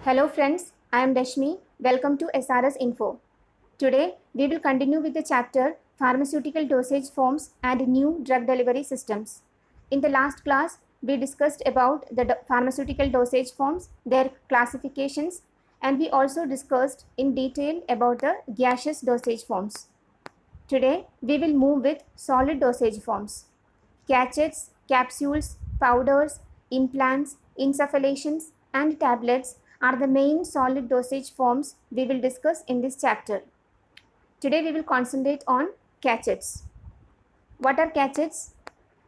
Hello friends, I am Dashmi. Welcome to SRS Info. Today we will continue with the chapter Pharmaceutical Dosage Forms and New Drug Delivery Systems. In the last class, we discussed about the pharmaceutical dosage forms, their classifications, and we also discussed in detail about the gaseous dosage forms. Today we will move with solid dosage forms. Cachets, capsules, powders, implants, insufflations, and tablets are the main solid dosage forms we will discuss in this chapter. Today we will concentrate on cachets. What are cachets?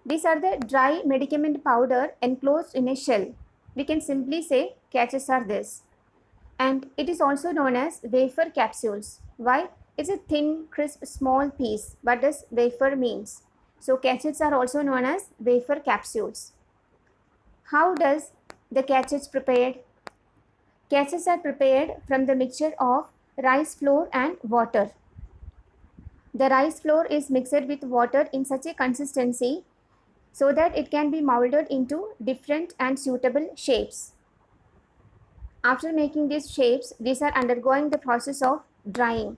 These are the dry medicament powder enclosed in a shell. We can simply say cachets are this. And it is also known as wafer capsules. Why? It's a thin, crisp, small piece. What does wafer means? So cachets are also known as wafer capsules. How does the cachets prepared? Cachets are prepared from the mixture of rice flour and water. The rice flour is mixed with water in such a consistency so that it can be molded into different and suitable shapes. After making these shapes, these are undergoing the process of drying.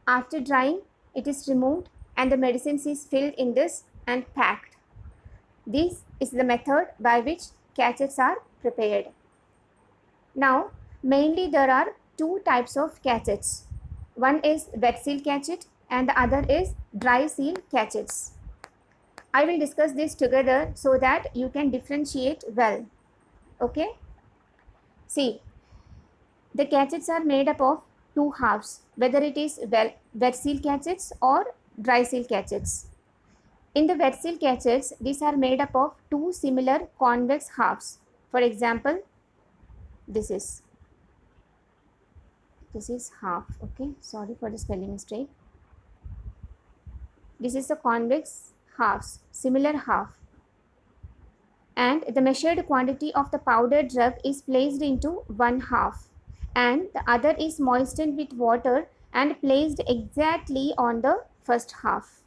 After drying, it is removed and the medicines is filled in this and packed. This is the method by which cachets are prepared. Now, mainly there are two types of cachets. One is wet seal cachet and the other is dry seal cachets. I will discuss this together so that you can differentiate well. Okay? See, the cachets are made up of two halves, whether it is wet seal cachets or dry seal cachets. In the wet seal cachets, these are made up of two similar convex halves. For example, this is half. Okay, sorry for the spelling mistake. This is the convex halves, similar half. And the measured quantity of the powdered drug is placed into one half, and the other is moistened with water and placed exactly on the first half.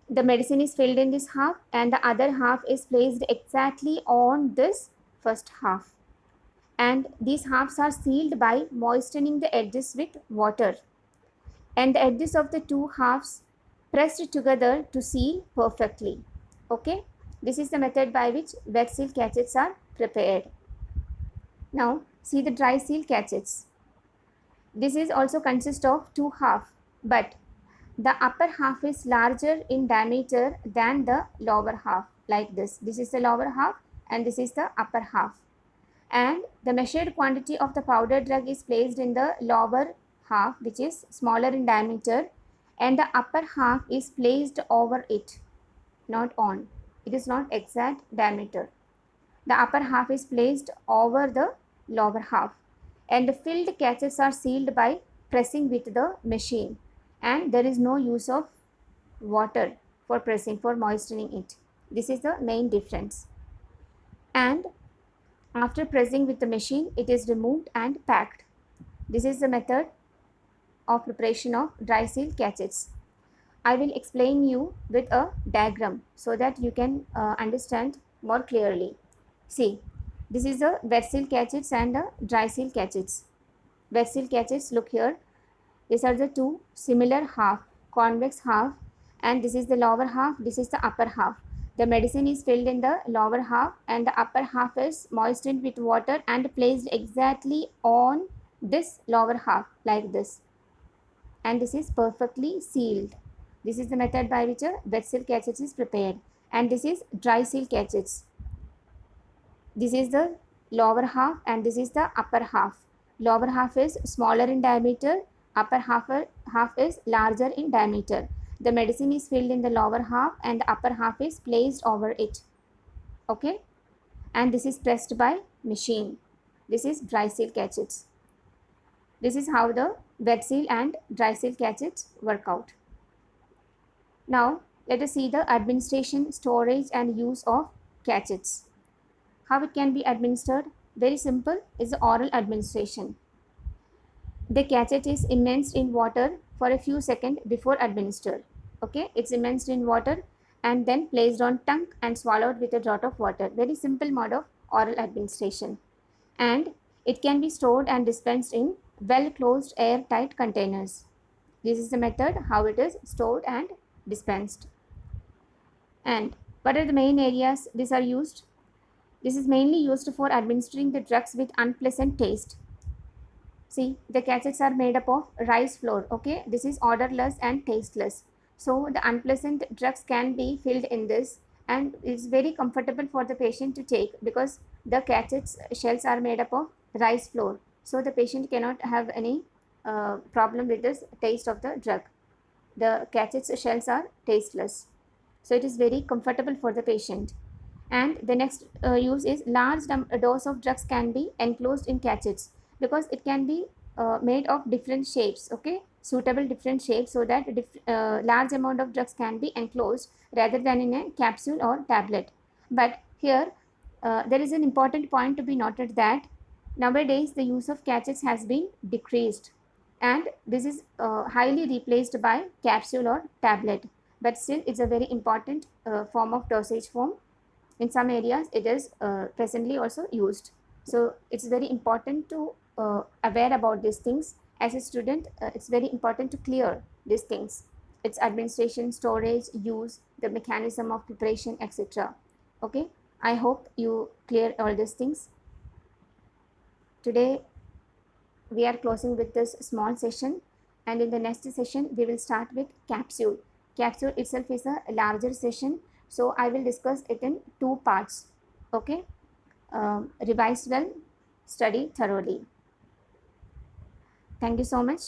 The medicine is filled in this half and the other half is placed exactly on this first half. And these halves are sealed by moistening the edges with water. And the edges of the two halves pressed together to seal perfectly. Okay, this is the method by which wet seal cachets are prepared. Now see the dry seal cachets. This is also consists of two halves, but the upper half is larger in diameter than the lower half, like this. This is the lower half and this is the upper half. And the measured quantity of the powder drug is placed in the lower half, which is smaller in diameter, and the upper half is placed over it, not on. It is not exact diameter. The upper half is placed over the lower half, and the filled cachets are sealed by pressing with the machine, and there is no use of water for pressing, for moistening it. This is the main difference. And after pressing with the machine, it is removed and packed. This is the method of preparation of dry seal cachets. I will explain you with a diagram so that you can understand more clearly. See, this is the wet seal cachets and the dry seal cachets. Wet seal cachets, look here. These are the two similar half, convex half, and this is the lower half, this is the upper half. The medicine is filled in the lower half and the upper half is moistened with water and placed exactly on this lower half, like this. And this is perfectly sealed. This is the method by which a wet seal cachet is prepared. And this is dry seal cachets. This is the lower half and this is the upper half. Lower half is smaller in diameter, upper half is larger in diameter. The medicine is filled in the lower half and the upper half is placed over it. Okay, and this is pressed by machine. This is dry seal cachets. This is how the wet seal and dry seal cachets work out. Now let us see the administration, storage and use of cachets. How it can be administered? Very simple, is the oral administration. The cachet is immersed in water for a few seconds before administered. Okay, it's immersed in water and then placed on tongue and swallowed with a draught of water. Very simple mode of oral administration. and it can be stored and dispensed in well closed airtight containers. This is the method how it is stored and dispensed. And what are the main areas these are used? This is mainly used for administering the drugs with unpleasant taste. See, the cassets are made up of rice flour. Okay, this is odorless and tasteless. So the unpleasant drugs can be filled in this, and it's very comfortable for the patient to take because the cassets shells are made up of rice flour. So the patient cannot have any problem with this taste of the drug. The cassets shells are tasteless. So it is very comfortable for the patient. And the next use is large dose of drugs can be enclosed in cassets because it can be made of different shapes, okay, suitable different shapes, so that large amount of drugs can be enclosed rather than in a capsule or tablet. But here there is an important point to be noted that nowadays the use of cassets has been decreased, and this is highly replaced by capsule or tablet, but still it's a very important form of dosage form. In some areas it is presently also used. So it's very important to aware about these things. As a student, it's very important to clear these things, its administration, storage, use, the mechanism of preparation, etc. Okay, I hope you clear all these things. Today we are closing with this small session, and in the next session we will start with capsule. Capsule itself is a larger session, so I will discuss it in two parts. Okay, revise well, study thoroughly. Thank you so much.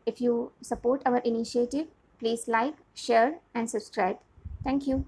If you support our initiative, please like, share and subscribe. Thank you.